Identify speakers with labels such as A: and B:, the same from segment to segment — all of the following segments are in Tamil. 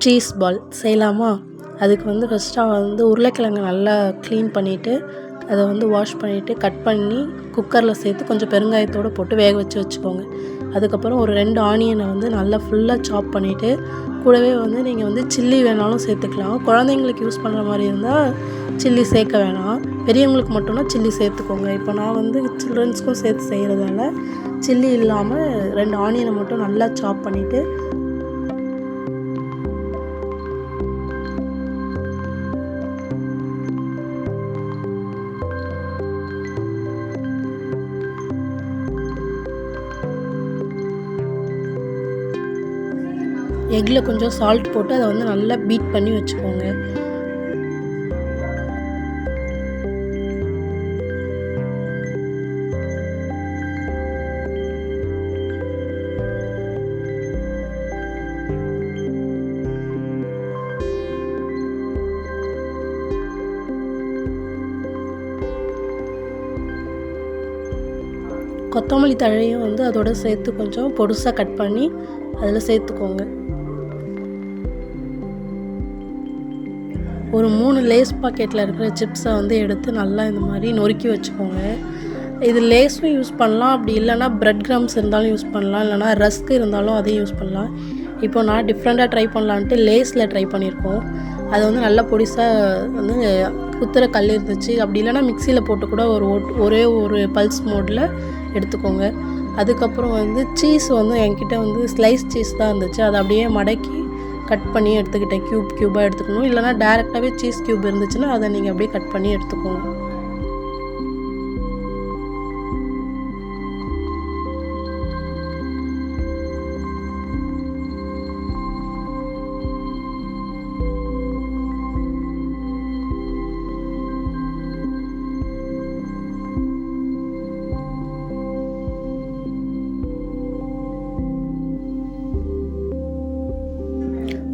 A: சீஸ் பால் செய்யலாமா? அதுக்கு வந்து ஃபஸ்ட்டு உருளைக்கிழங்கு நல்லா க்ளீன் பண்ணிவிட்டு அதை வாஷ் பண்ணிவிட்டு கட் பண்ணி குக்கரில் சேர்த்து கொஞ்சம் பெருங்காயத்தோடு போட்டு வேக வச்சுக்கோங்க. அதுக்கப்புறம் ஒரு 2 ஆனியனை நல்லா ஃபுல்லாக சாப் பண்ணிவிட்டு கூடவே நீங்கள் சில்லி வேணாலும் சேர்த்துக்கலாம். குழந்தைங்களுக்கு யூஸ் பண்ணுற மாதிரி இருந்தால் சில்லி சேர்க்க வேணாம். பெரியவங்களுக்கு மட்டும்னா சில்லி சேர்த்துக்கோங்க. இப்போ நான் சில்ட்ரன்ஸ்க்கும் சேர்த்து செய்கிறதால சில்லி இல்லாமல் 2 ஆனியனை மட்டும் நல்லா சாப் பண்ணிவிட்டு எக்கில் கொஞ்சம் சால்ட் போட்டு அதை நல்லா பீட் பண்ணி வச்சுக்கோங்க. கொத்தமல்லி தழையும் அதோட சேர்த்து கொஞ்சம் பொடுசாக கட் பண்ணி அதில் சேர்த்துக்கோங்க. ஒரு 3 லேஸ் பாக்கெட்டில் இருக்கிற சிப்ஸை எடுத்து நல்லா இந்த மாதிரி நொறுக்கி வச்சுக்கோங்க. இது லேஸும் யூஸ் பண்ணலாம், அப்படி இல்லைனா பிரெட் கிரம்ஸ் இருந்தாலும் யூஸ் பண்ணலாம், இல்லைனா ரஸ்க் இருந்தாலும் அதையும் யூஸ் பண்ணலாம். இப்போ நான் டிஃப்ரெண்ட்டாக ட்ரை பண்ணலான்ட்டு லேஸில் ட்ரை பண்ணியிருக்கோம். அதை நல்லா பொடிசாக குத்துற கல் இருந்துச்சு, அப்படி இல்லைனா மிக்சியில் போட்டு கூட ஒரே ஒரு பல்ஸ் மோடில் எடுத்துக்கோங்க. அதுக்கப்புறம் சீஸ் என்கிட்ட ஸ்லைஸ் சீஸ் தான் இருந்துச்சு, அதை அப்படியே மடக்கி கட் பண்ணி எடுத்துக்கிட்டேன். க்யூபாக எடுத்துக்கணும், இல்லைனா டேரெக்டாகவே சீஸ் க்யூப் இருந்துச்சுன்னா அதை நீங்கள் அப்படியே கட் பண்ணி எடுத்துக்கோங்க.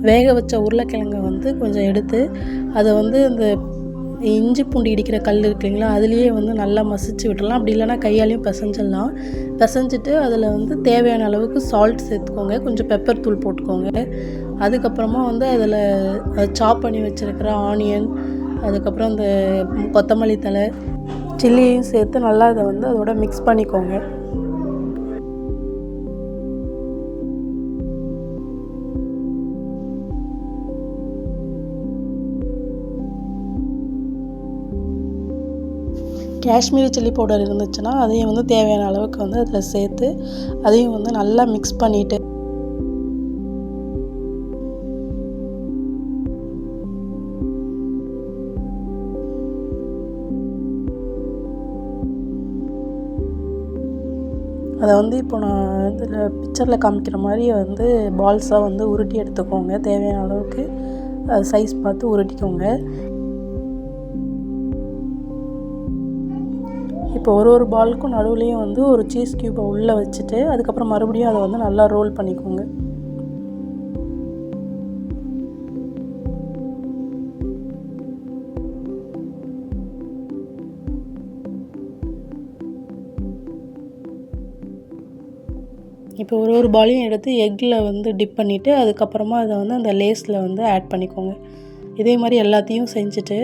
A: வேக வச்ச உருளைக்கிழங்கை கொஞ்சம் எடுத்து அதை இந்த இஞ்சி பூண்டு இடிக்கிற கல் இருக்கு இல்லைங்களா, அதுலேயே நல்லா மசிச்சு விட்டுடலாம். அப்படி இல்லைனா கையாலையும் பிசைஞ்சிடலாம். பிசைஞ்சிட்டு அதில் தேவையான அளவுக்கு சால்ட் சேர்த்துக்கோங்க, கொஞ்சம் பெப்பர் தூள் போட்டுக்கோங்க. அதுக்கப்புறமா அதில் சாப் பண்ணி வச்சுருக்கிற ஆனியன், அதுக்கப்புறம் அந்த கொத்தமல்லி தழை, சில்லியும் சேர்த்து நல்லா அதை அதோட மிக்ஸ் பண்ணிக்கோங்க. காஷ்மீரி சில்லி பவுடர் இருந்துச்சுன்னா அதையும் தேவையான அளவுக்கு அதில் சேர்த்து அதையும் நல்லா மிக்ஸ் பண்ணிவிட்டு அதை இப்போ நான் இதில் பிக்சரில் காமிக்கிற மாதிரி பால்ஸாக உருட்டி எடுத்துக்கோங்க. தேவையான அளவுக்கு சைஸ் பார்த்து உருட்டிக்கோங்க. இப்போ ஒரு பாலுக்கும் நடுவுலையும் ஒரு சீஸ் க்யூப்பை உள்ளே வச்சுட்டு அதுக்கப்புறம் மறுபடியும் அதை நல்லா ரோல் பண்ணிக்கோங்க. இப்போ ஒரு பாலையும் எடுத்து எக்கில் டிப் பண்ணிவிட்டு அதுக்கப்புறமா அதை அந்த லேஸில் ஆட் பண்ணிக்கோங்க. இதே மாதிரி எல்லாத்தையும் செஞ்சுட்டு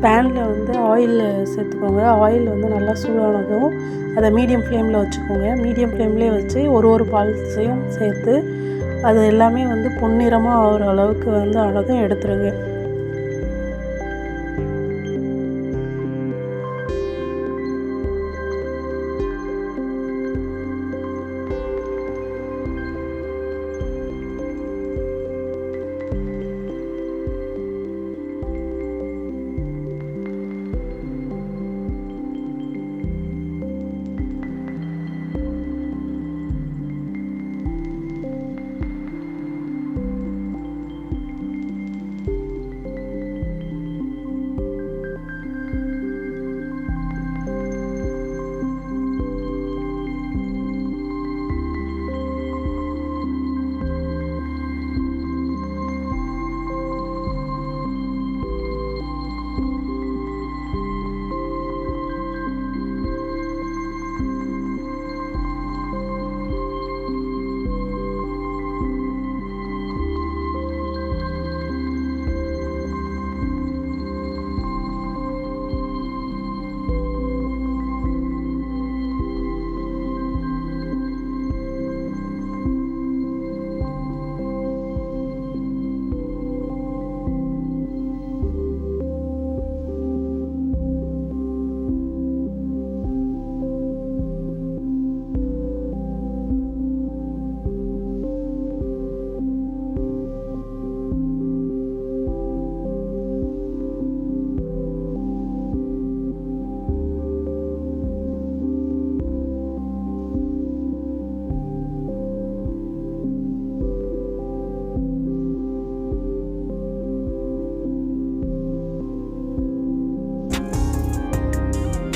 A: பேனில் ஆயில் சேர்த்துக்கோங்க. ஆயில் நல்லா சூடானதும் அதை மீடியம் ஃப்ளேமில் வச்சுக்கோங்க. மீடியம் ஃப்ளேம்லேயே வச்சு ஒரு பால்ஸையும் சேர்த்து அது எல்லாமே பொன்னிறமாக ஆகிற அளவுக்கு ஆனதும் எடுத்துருங்க.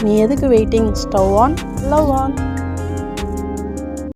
A: நீ எதுக்கு waiting? Stove on, love on.